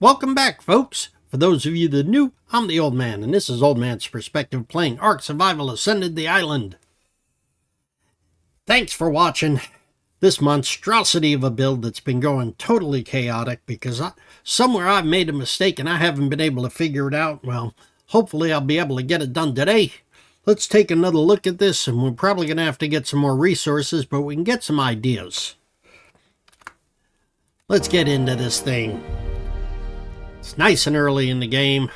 Welcome back, folks. For those of you that are new, I'm the Old Man, and this is Old Man's Perspective playing Ark Survival Ascended the Island. Thanks for watching this monstrosity of a build that's been going totally chaotic because somewhere I've made a mistake and I haven't been able to figure it out. Well, hopefully I'll be able to get it done today. Let's take another look at this, and we're probably going to have to get some more resources, but we can get some ideas. Let's get into this thing. It's nice and early in the game.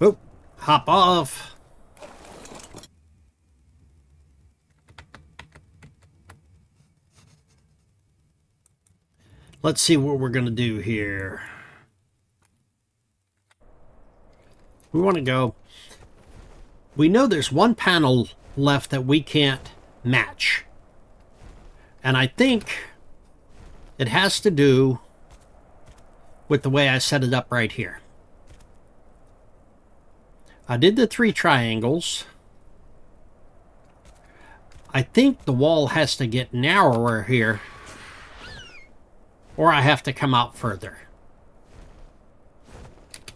Oh, hop off. Let's see what we're going to do here. We want to go. We know there's one panel left that we can't match. And I think it has to do with the way I set it up right here. I did the 3 triangles. I think the wall has to get narrower here, or I have to come out further.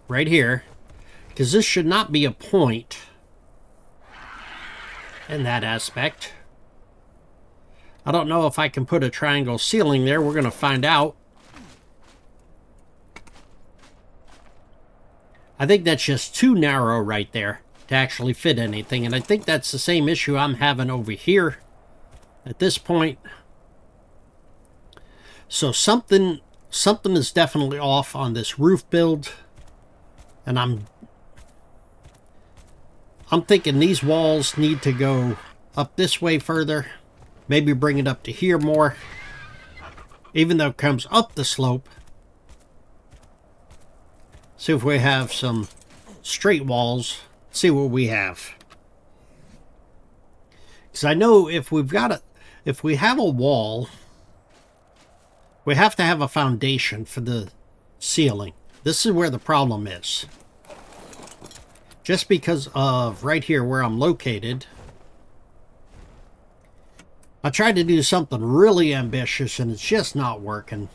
Right here, because this should not be a point in that aspect. I don't know if I can put a triangle ceiling there. We're going to find out. I think that's just too narrow right there to actually fit anything, and I think that's the same issue I'm having over here at this point. So something is definitely off on this roof build, and I'm thinking these walls need to go up this way further. Maybe bring it up to here more. Even though it comes up the slope. See if we have some straight walls. See what we have. Because I know if we have a wall, we have to have a foundation for the ceiling. This is where the problem is. Just because of right here where I'm located, I tried to do something really ambitious and it's just not working.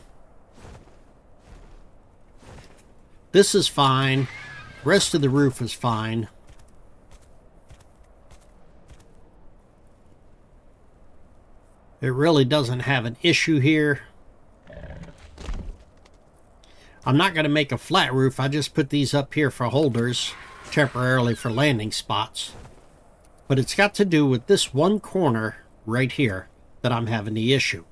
This is fine. The rest of the roof is fine. It really doesn't have an issue here. I'm not going to make a flat roof. I just put these up here for holders, temporarily for landing spots. But it's got to do with this one corner right here that I'm having the issue.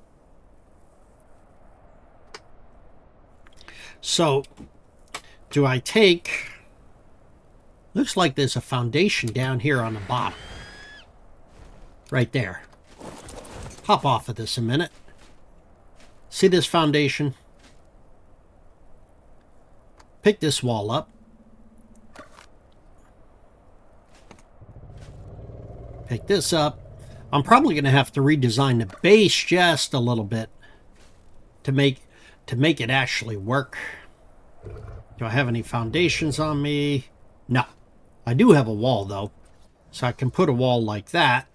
So, do I take... Looks like there's a foundation down here on the bottom. Right there. Hop off of this a minute. See this foundation? Pick this wall up. Pick this up. I'm probably going to have to redesign the base just a little bit to make it actually work. Do I have any foundations on me? No. I do have a wall though, so I can put a wall like that.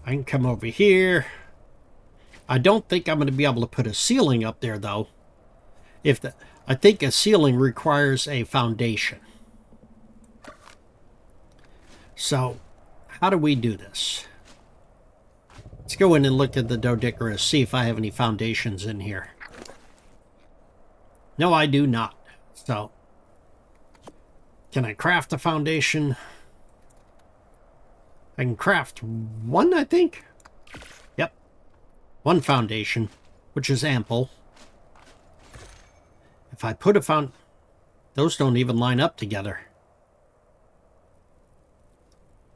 I can come over here. I don't think I'm going to be able to put a ceiling up there though. I think a ceiling requires a foundation. So, how do we do this? Let's go in and look at the Doedicurus, see if I have any foundations in here. No, I do not. So, can I craft a foundation? I can craft one, I think. Yep. One foundation, which is ample. If I put a those don't even line up together.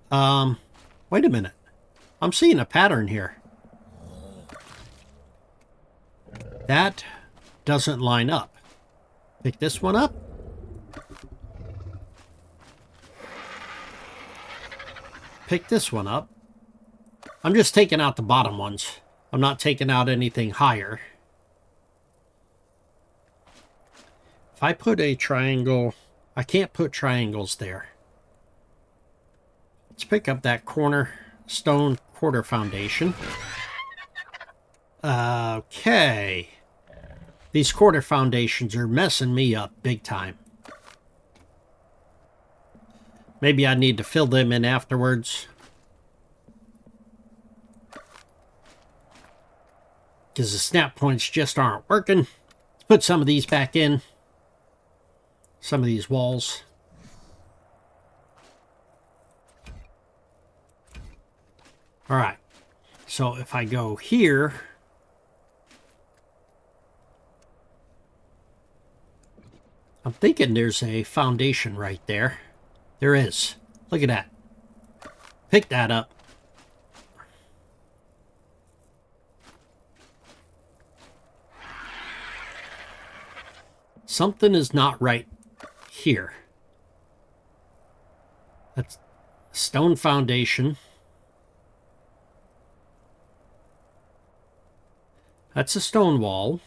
Wait a minute. I'm seeing a pattern here. That doesn't line up. Pick this one up. Pick this one up. I'm just taking out the bottom ones. I'm not taking out anything higher. If I put a triangle, I can't put triangles there. Let's pick up that corner stone quarter foundation. Okay. These quarter foundations are messing me up big time. Maybe I need to fill them in afterwards. Because the snap points just aren't working. Let's put some of these back in. Some of these walls. Alright. So if I go here... I'm thinking there's a foundation right there. There is. Look at that. Pick that up. Something is not right here. That's stone foundation. That's a stone wall.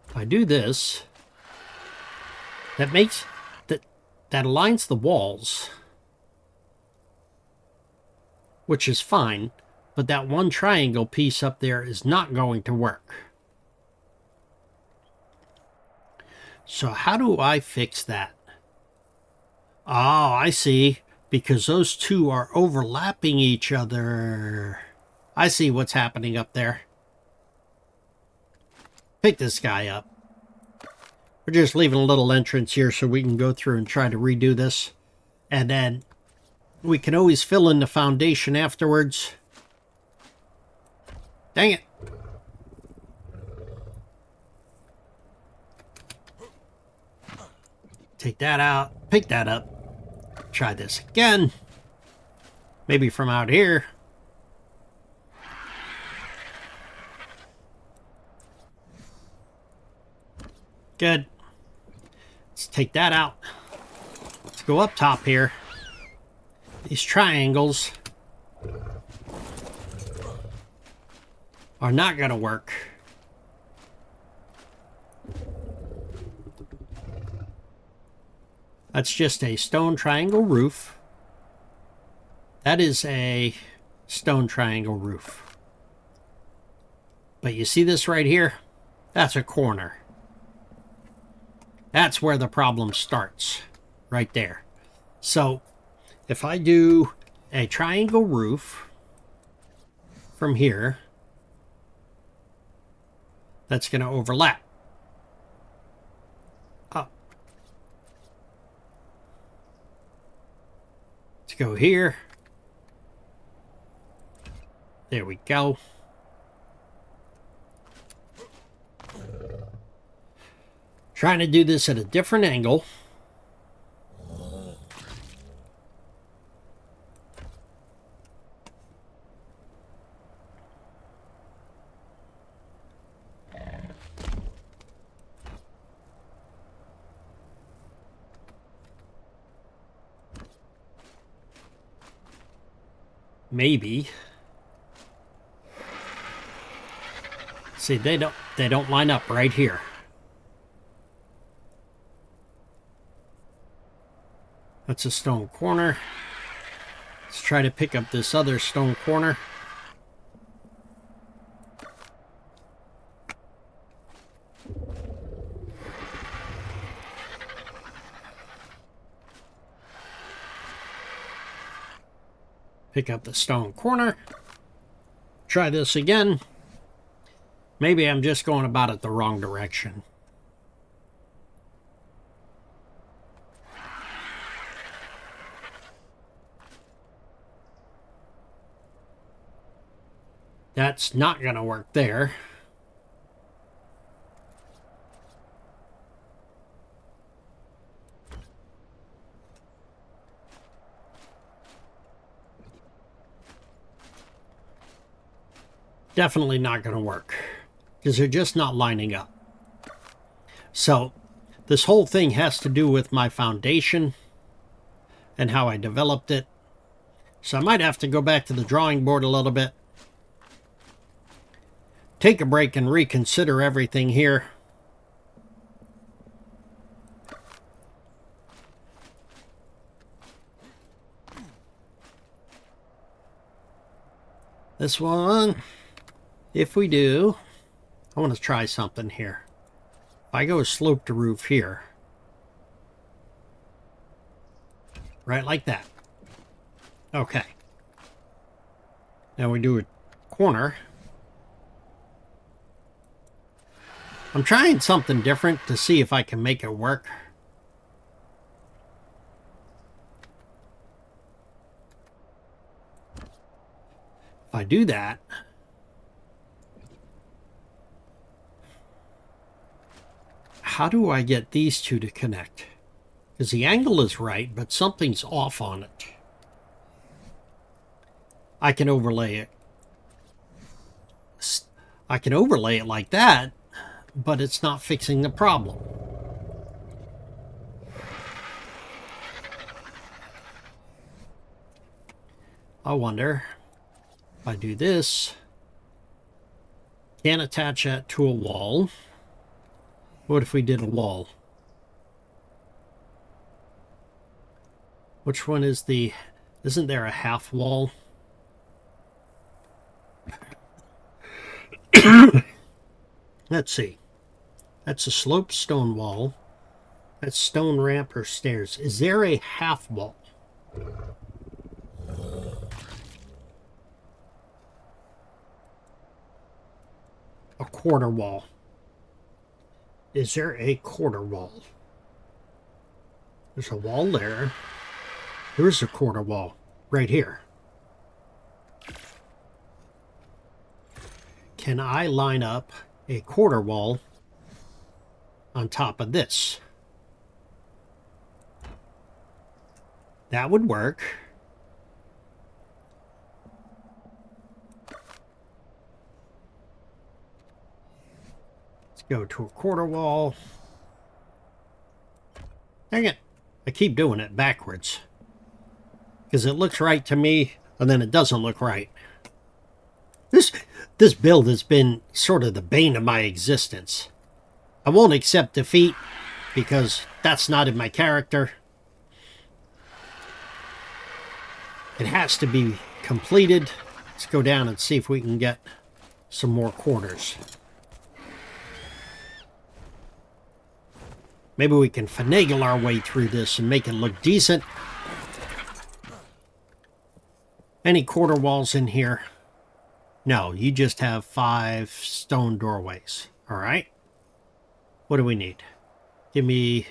If I do this, that makes that aligns the walls, which is fine, but that one triangle piece up there is not going to work. So how do I fix that? Oh, I see. Because those two are overlapping each other. I see what's happening up there. Pick this guy up. We're just leaving a little entrance here so we can go through and try to redo this. And then we can always fill in the foundation afterwards. Dang it. Take that out. Pick that up. Try this again. Maybe from out here. Good. Let's take that out. Let's go up top here. These triangles are not going to work. That's just a stone triangle roof. That is a stone triangle roof. But you see this right here? That's a corner. That's where the problem starts. Right there. So, if I do a triangle roof from here, that's going to overlap. Up. Let's go here. There we go. Trying to do this at a different angle. Maybe. See, they don't line up right here. That's a stone corner. Let's try to pick up this other stone corner. Pick up the stone corner. Try this again. Maybe I'm just going about it the wrong direction. That's not going to work there. Definitely not going to work because they're just not lining up. So this whole thing has to do with my foundation and how I developed it. So I might have to go back to the drawing board a little bit. Take a break and reconsider everything here. This one, if we do, I want to try something here. If I go slope to roof here, right like that. Okay. Now we do a corner. I'm trying something different to see if I can make it work. If I do that, how do I get these two to connect? Because the angle is right, but something's off on it. I can overlay it. I can overlay it like that, but it's not fixing the problem. I wonder if I do this, can't attach that to a wall. What if we did a wall? Which one is the... Isn't there a half wall? Let's see. That's a sloped stone wall. That's stone ramp or stairs. Is there a half wall? A quarter wall. Is there a quarter wall? There's a wall there. There's a quarter wall right here. Can I line up a quarter wall on top of this? That would work. Let's go to a quarter wall. Dang it. I keep doing it backwards. Because it looks right to me, and then it doesn't look right. This build has been sort of the bane of my existence. I won't accept defeat, because that's not in my character. It has to be completed. Let's go down and see if we can get some more quarters. Maybe we can finagle our way through this and make it look decent. Any quarter walls in here? No, you just have 5 stone doorways. All right. What do we need? Give me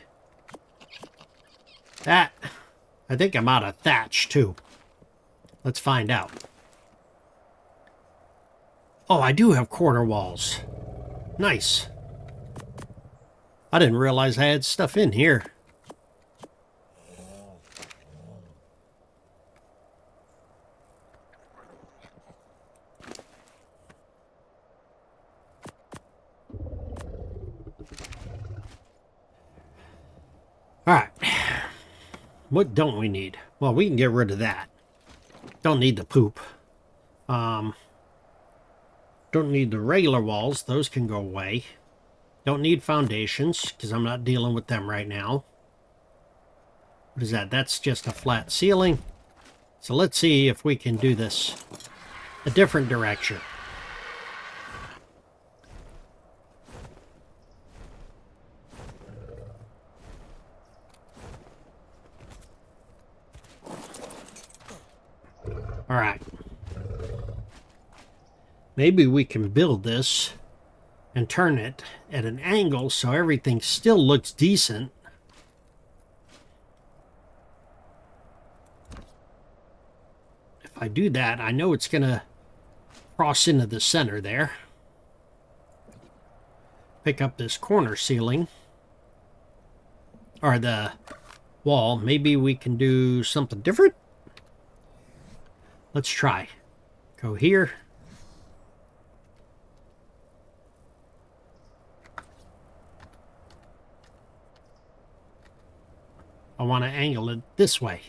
that. I think I'm out of thatch, too. Let's find out. Oh, I do have quarter walls. Nice. I didn't realize I had stuff in here. Alright. What don't we need? Well, we can get rid of that. Don't need the poop. Don't need the regular walls. Those can go away. Don't need foundations, because I'm not dealing with them right now. What is that? That's just a flat ceiling. So let's see if we can do this a different direction. All right. Maybe we can build this and turn it at an angle so everything still looks decent. If I do that, I know it's going to cross into the center there. Pick up this corner ceiling. Or the wall. Maybe we can do something different. Let's try. Go here. I want to angle it this way.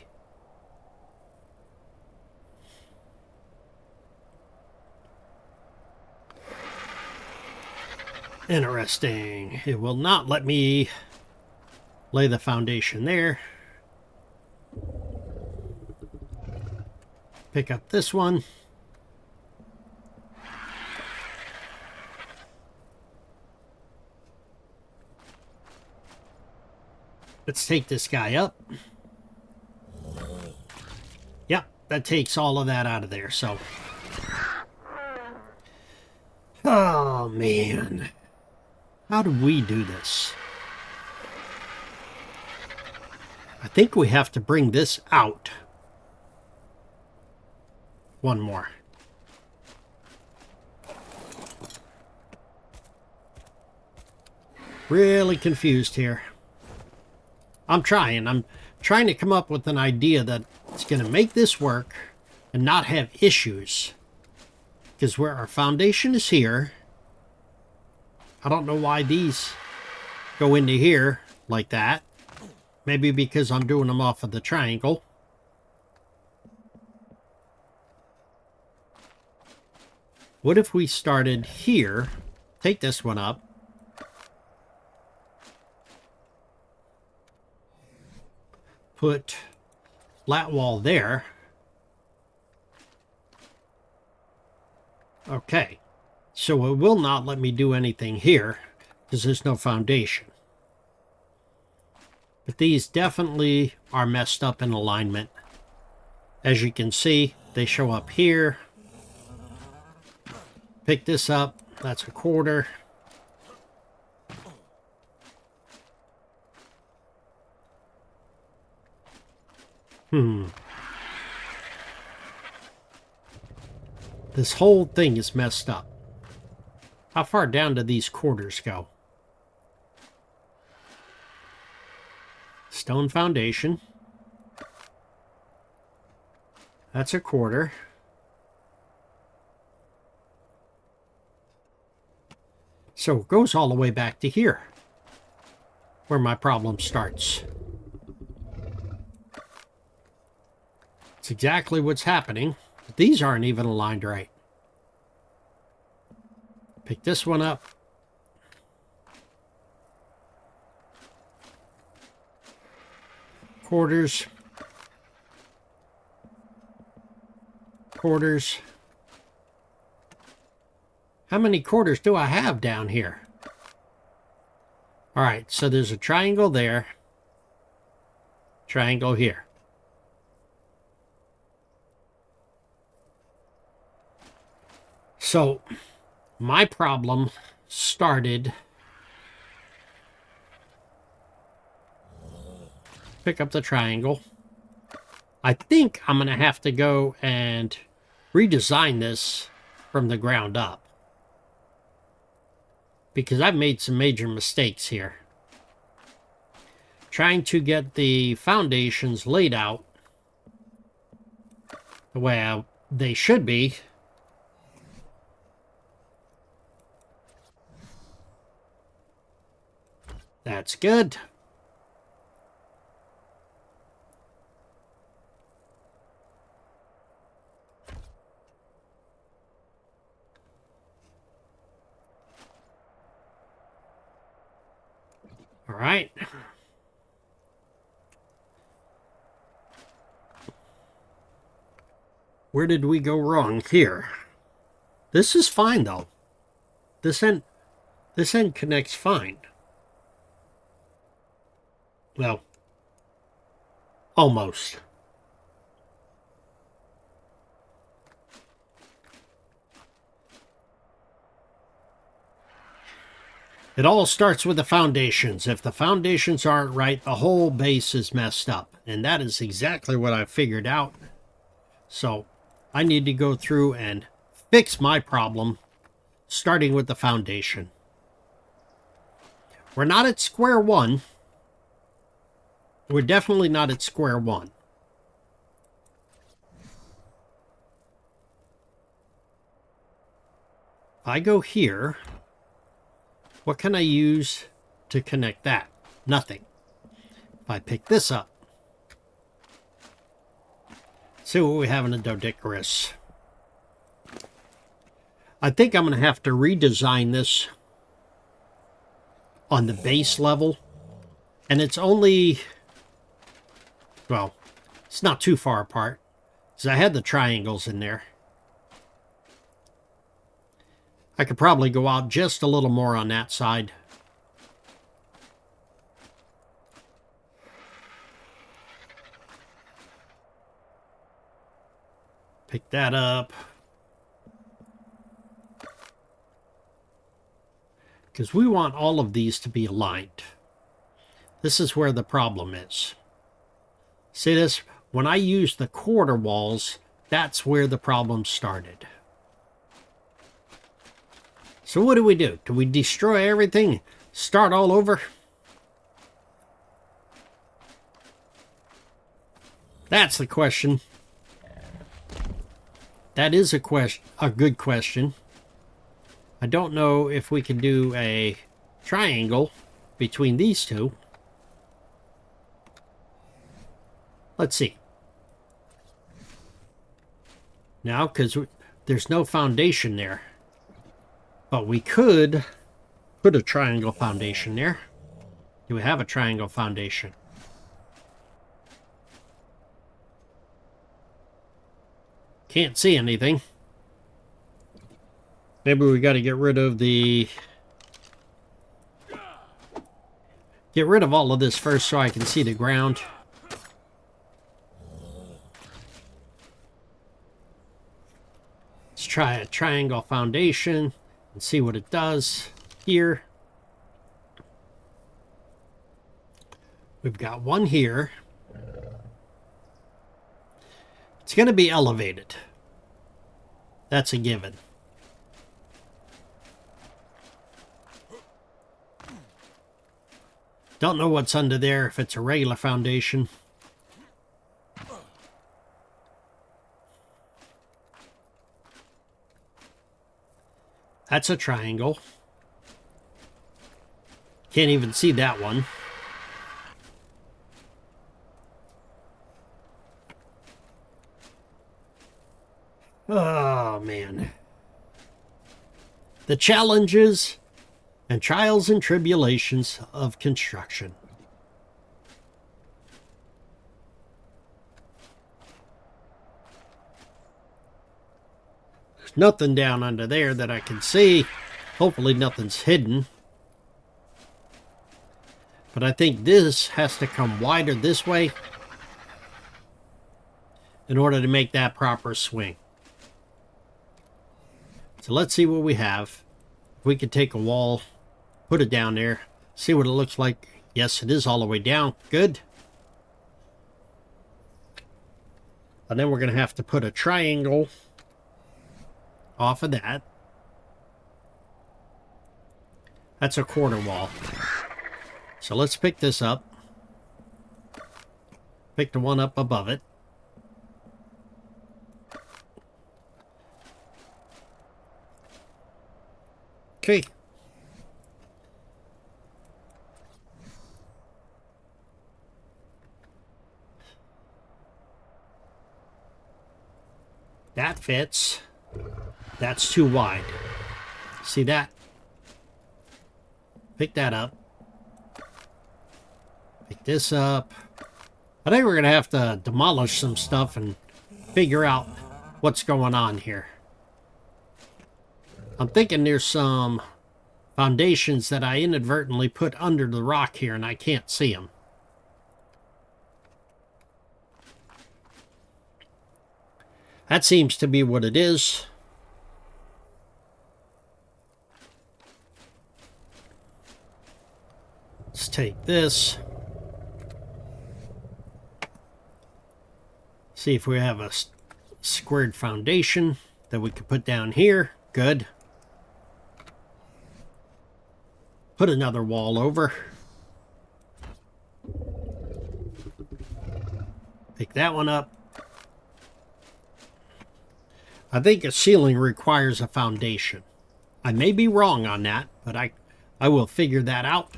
Interesting. It will not let me lay the foundation there. Pick up this one. Let's take this guy up. Yep, that takes all of that out of there, so. Oh, man. How do we do this? I think we have to bring this out. One more. Really confused here. I'm trying to come up with an idea that's going to make this work and not have issues. Because where our foundation is here, I don't know why these go into here like that. Maybe because I'm doing them off of the triangle. What if we started here, take this one up, put flat wall there. Okay, so it will not let me do anything here because there's no foundation. But these definitely are messed up in alignment. As you can see, they show up here. Pick this up, that's a quarter. This whole thing is messed up. How far down do these quarters go? Stone foundation. That's a quarter. So it goes all the way back to here, where my problem starts. It's exactly what's happening. But these aren't even aligned right. Pick this one up. Quarters. Quarters. How many quarters do I have down here? All right, so there's a triangle there. Triangle here. So, my problem started... Pick up the triangle. I think I'm going to have to go and redesign this from the ground up. Because I've made some major mistakes here. Trying to get the foundations laid out the way they should be. That's good. All right. Where did we go wrong here? This is fine though. This end connects fine. Well, almost. It all starts with the foundations. If the foundations aren't right, the whole base is messed up. And that is exactly what I figured out. So I need to go through and fix my problem, starting with the foundation. We're not at square one. We're definitely not at square one. If I go here, what can I use to connect that? Nothing. If I pick this up, see what we have in a dodecaris. I think I'm going to have to redesign this on the base level. And it's only, well, it's not too far apart, because I had the triangles in there. I could probably go out just a little more on that side. Pick that up. Because we want all of these to be aligned. This is where the problem is. See this? When I use the quarter walls, that's where the problem started. So what do? Do we destroy everything? Start all over? That's the question. That is a good question. I don't know if we can do a triangle between these two. Let's see. Now, because there's no foundation there. But we could put a triangle foundation there. Do we have a triangle foundation? Can't see anything. Maybe we got to get rid of all of this first so I can see the ground. Let's try a triangle foundation and see what it does here. We've got one here. It's going to be elevated. That's a given. Don't know what's under there, if it's a regular foundation. That's a triangle. Can't even see that one. Oh, man. The challenges and trials and tribulations of construction. There's nothing down under there that I can see. Hopefully nothing's hidden. But I think this has to come wider this way in order to make that proper swing. So let's see what we have. If we could take a wall, put it down there, see what it looks like. Yes, it is all the way down. Good. And then we're going to have to put a triangle off of that. That's a quarter wall. So let's pick this up. Pick the one up above it. Okay. That fits. That's too wide. See that? Pick that up. Pick this up. I think we're going to have to demolish some stuff and figure out what's going on here. I'm thinking there's some foundations that I inadvertently put under the rock here and I can't see them. That seems to be what it is. Let's take this. See if we have a squared foundation that we could put down here. Good. Put another wall over. Pick that one up. I think a ceiling requires a foundation. I may be wrong on that, but I will figure that out.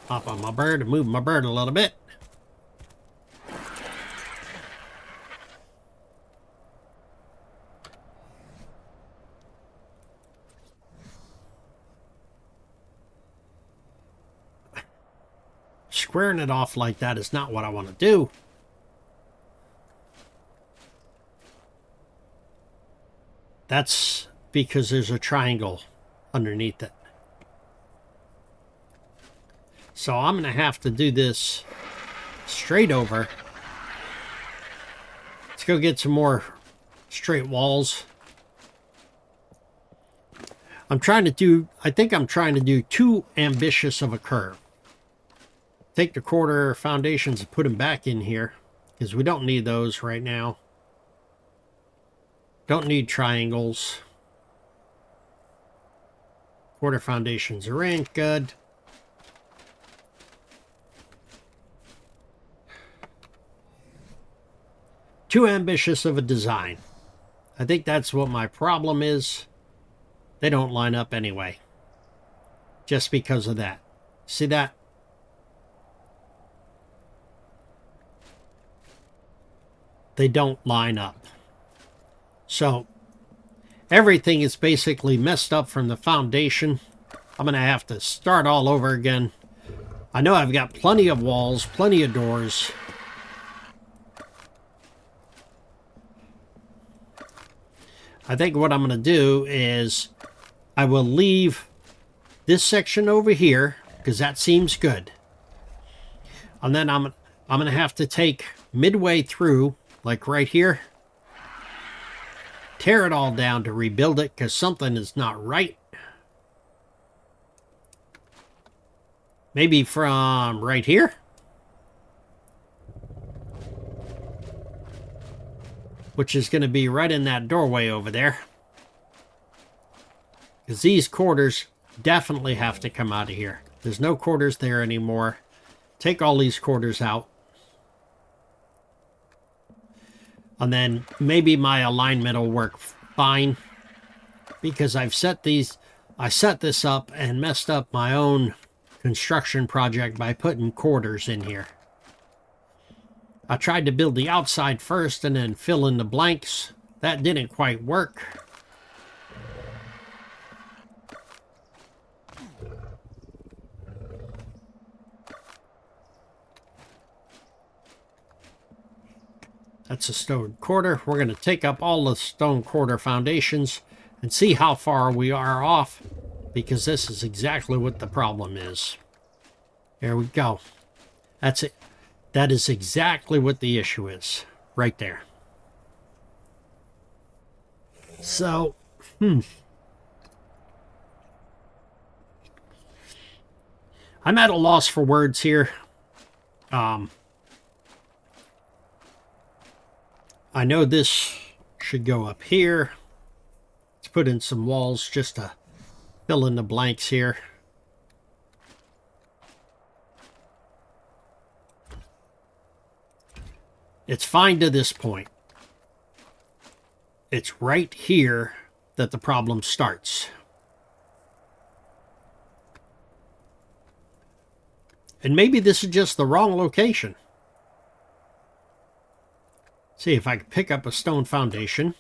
Hop on my bird and move my bird a little bit. Squaring it off like that is not what I want to do. That's because there's a triangle underneath it. So I'm going to have to do this straight over. Let's go get some more straight walls. I think I'm trying to do too ambitious of a curve. Take the quarter foundations and put them back in here, because we don't need those right now. Don't need triangles. Quarter foundations are in, good. Too ambitious of a design. I think that's what my problem is. They don't line up anyway. Just because of that. See that? They don't line up. So, everything is basically messed up from the foundation. I'm going to have to start all over again. I know I've got plenty of walls, plenty of doors. I think what I'm going to do is I will leave this section over here because that seems good. And then I'm going to have to take midway through, like right here, tear it all down to rebuild it because something is not right. Maybe from right here. Which is going to be right in that doorway over there. Because these quarters definitely have to come out of here. There's no quarters there anymore. Take all these quarters out. And then maybe my alignment will work fine. Because I set this up and messed up my own construction project by putting quarters in here. I tried to build the outside first and then fill in the blanks. That didn't quite work. That's a stone quarter. We're going to take up all the stone quarter foundations and see how far we are off, because this is exactly what the problem is. There we go. That's it. That is exactly what the issue is. Right there. So, I'm at a loss for words here. I know this should go up here. Let's put in some walls just to fill in the blanks here. It's fine to this point. It's right here that the problem starts. And maybe this is just the wrong location. See if I can pick up a stone foundation.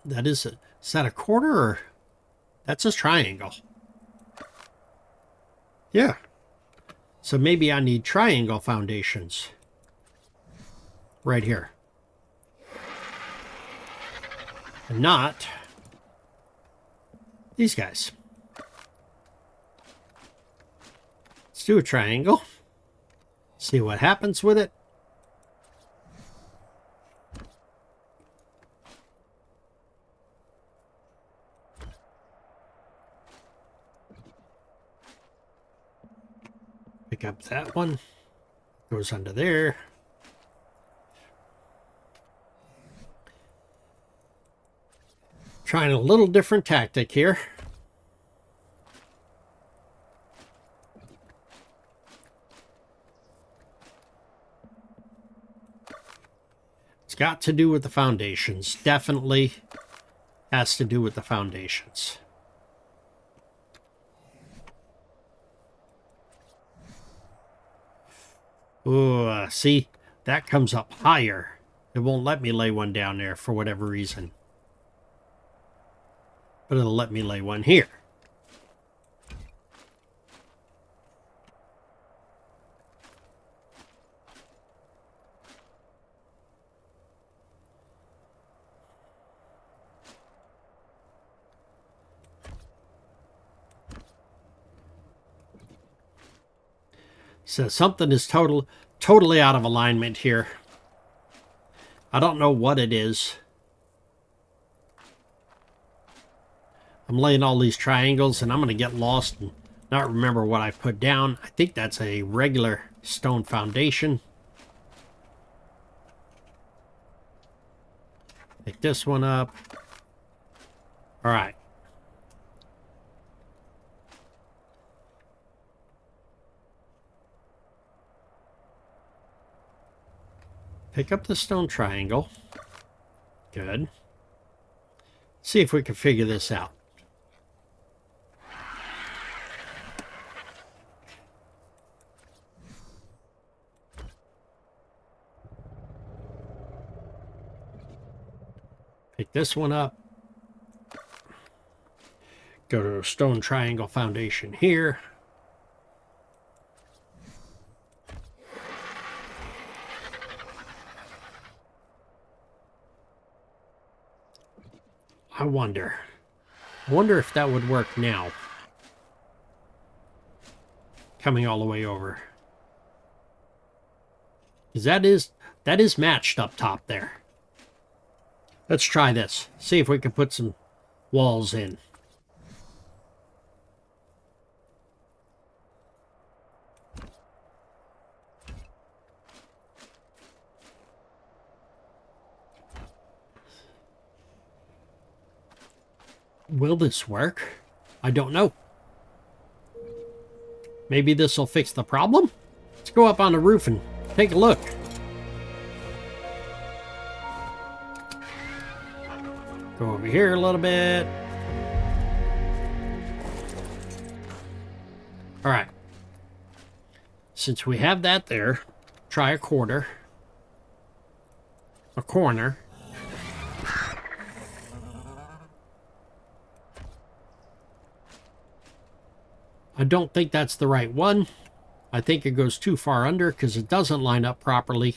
Is that a quarter or that's a triangle? Yeah. So maybe I need triangle foundations. Right here. And not these guys. Let's do a triangle. See what happens with it. Pick up that one. Goes under there. Trying a little different tactic here. It's got to do with the foundations. Definitely has to do with the foundations. Oh, see, that comes up higher. It won't let me lay one down there for whatever reason. But it'll let me lay one here. So something is totally out of alignment here. I don't know what it is. I'm laying all these triangles and I'm going to get lost and not remember what I put down. I think that's a regular stone foundation. Pick this one up. All right. Pick up the stone triangle. Good. See if we can figure this out. Pick this one up. Go to stone triangle foundation here. I wonder if that would work now. Coming all the way over. Because that is matched up top there. Let's try this. See if we can put some walls in. Will this work? I don't know. Maybe this will fix the problem? Let's go up on the roof and take a look. Go over here a little bit. All right. Since we have that there, try a corner. I don't think that's the right one. I think it goes too far under because it doesn't line up properly.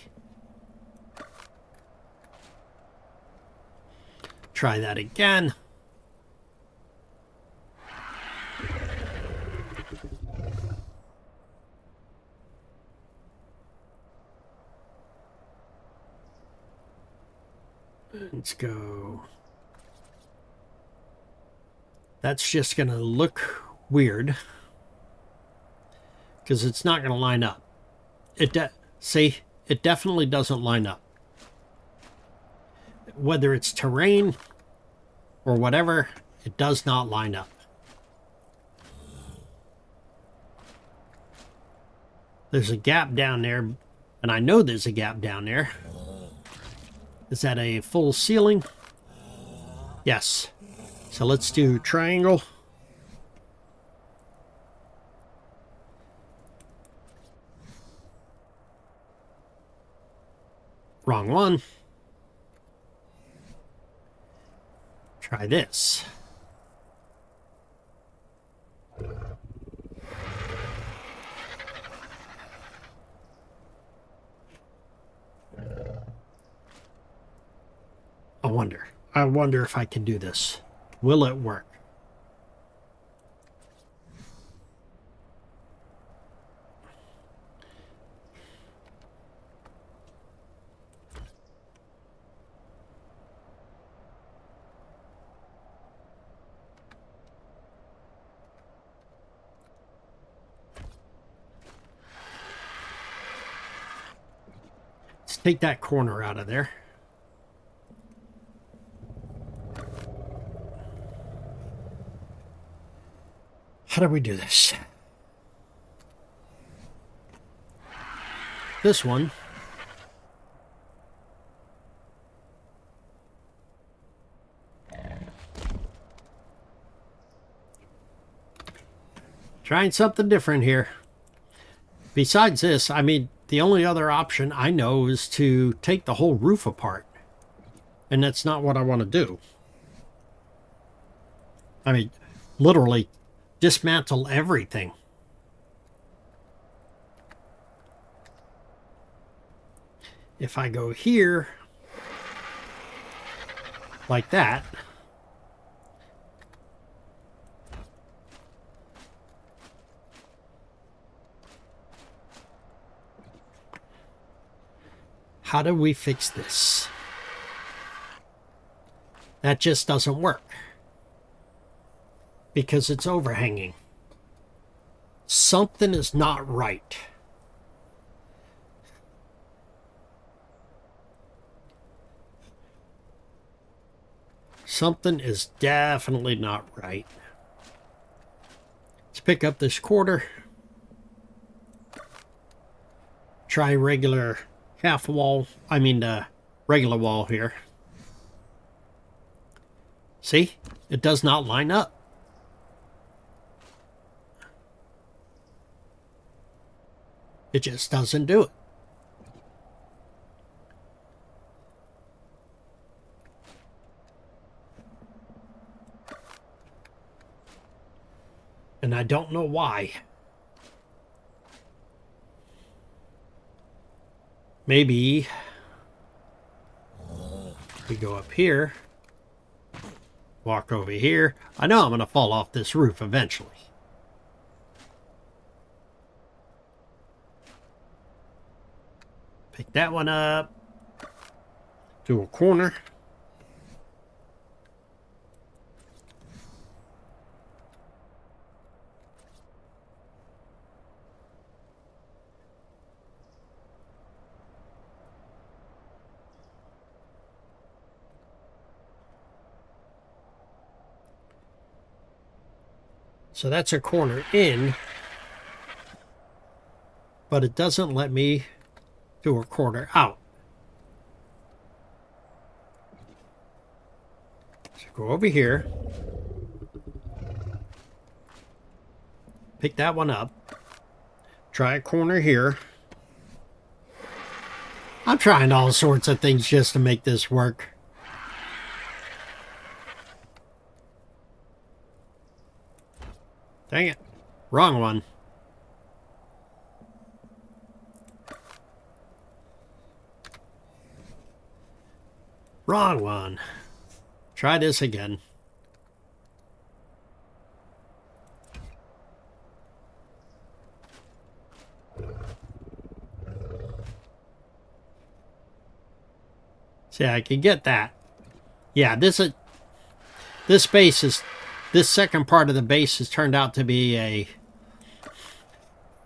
Try that again. Let's go. That's just going to look weird because it's not going to line up. See, it definitely doesn't line up. Whether it's terrain or whatever, it does not line up. There's a gap down there, and I know there's a gap down there. Is that a full ceiling? Yes. So let's do triangle. Wrong one. Try this. I wonder if I can do this. Will it work? Let's take that corner out of there. How do we do this? This one. Trying something different here. Besides this, I mean, the only other option I know is to take the whole roof apart. And that's not what I want to do. I mean, literally dismantle everything. If I go here, like that, How do we fix this? That just doesn't work. Because it's overhanging. Something is not right. Something is definitely not right. Let's pick up this quarter. Try regular regular wall here. See? It does not line up. It just doesn't do it. And I don't know why. Maybe we go up here, walk over here. I know I'm going to fall off this roof eventually. Pick that one up. Do a corner. So that's a corner in, but it doesn't let me do a corner out. So go over here, pick that one up, try a corner here. I'm trying all sorts of things just to make this work. Dang it. Wrong one. Wrong one. Try this again. See, I can get that. Yeah, this second part of the base has turned out to be a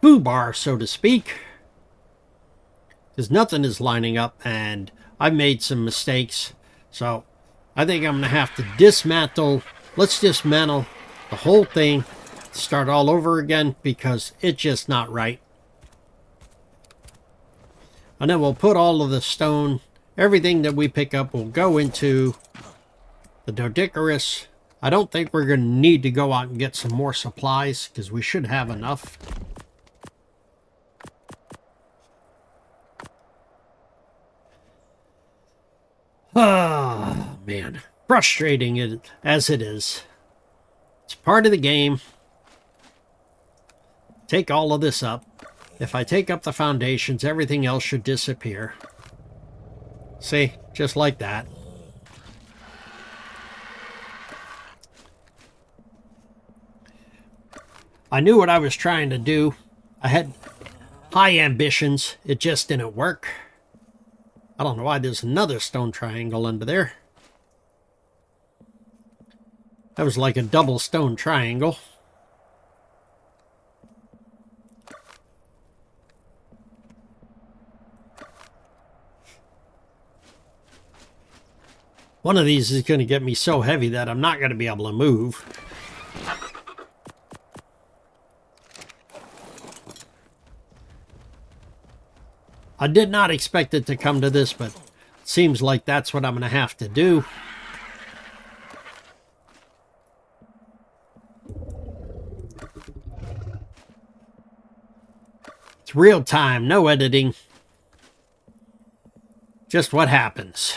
foo bar, so to speak. Because nothing is lining up, and I've made some mistakes. So I think I'm going to have to dismantle. Let's dismantle the whole thing. Start all over again, because it's just not right. And then we'll put all of the stone, everything that we pick up will go into the Doedicurus. I don't think we're going to need to go out and get some more supplies, because we should have enough. Oh, man. Frustrating as it is. It's part of the game. Take all of this up. If I take up the foundations, everything else should disappear. See? Just like that. I knew what I was trying to do. I had high ambitions. It just didn't work. I don't know why there's another stone triangle under there. That was like a double stone triangle. One of these is going to get me so heavy that I'm not going to be able to move. I did not expect it to come to this, but it seems like that's what I'm going to have to do. It's real time, no editing. Just what happens.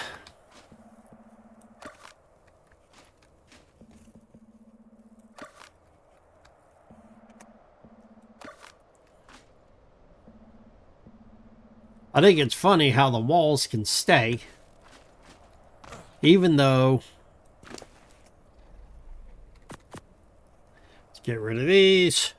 I think it's funny how the walls can stay, even though... Let's get rid of these.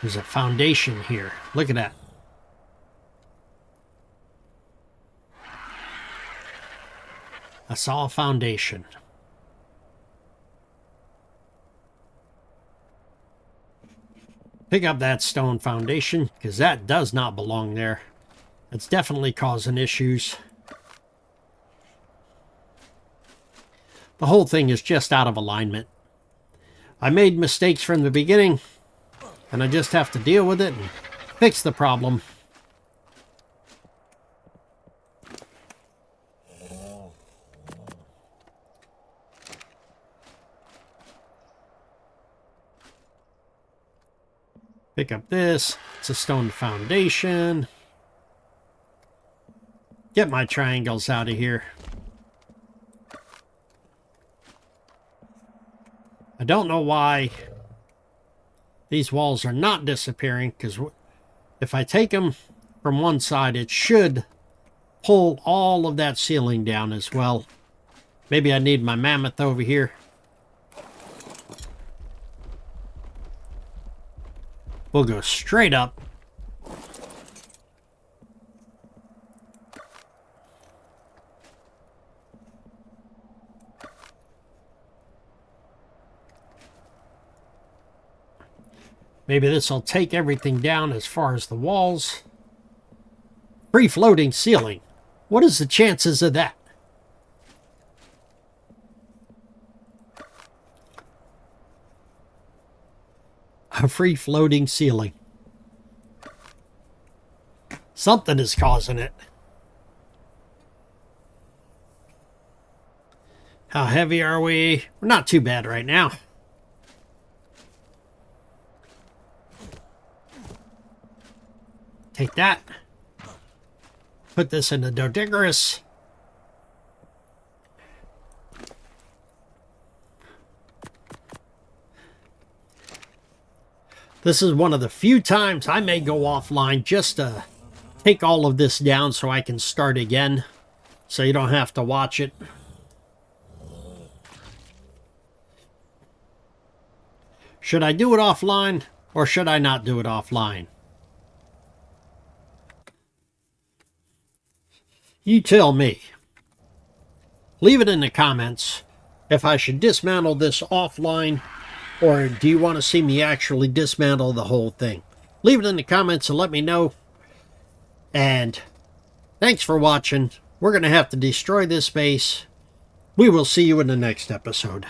There's a foundation here. Look at that. I saw a foundation. Pick up that stone foundation, because that does not belong there. It's definitely causing issues. The whole thing is just out of alignment. I made mistakes from the beginning, and I just have to deal with it and fix the problem. Pick up this. It's a stone foundation. Get my triangles out of here. I don't know why these walls are not disappearing, because if I take them from one side, it should pull all of that ceiling down as well. Maybe I need my mammoth over here. We'll go straight up. Maybe this will take everything down as far as the walls. Free floating ceiling. What is the chances of that? A free floating ceiling. Something is causing it. How heavy are we? We're not too bad right now. Take that. Put this in the Dodigerous. This is one of the few times I may go offline just to take all of this down so I can start again, so you don't have to watch it. Should I do it offline or should I not do it offline? You tell me. Leave it in the comments if I should dismantle this offline, or do you want to see me actually dismantle the whole thing? Leave it in the comments and let me know. And thanks for watching. We're going to have to destroy this base. We will see you in the next episode.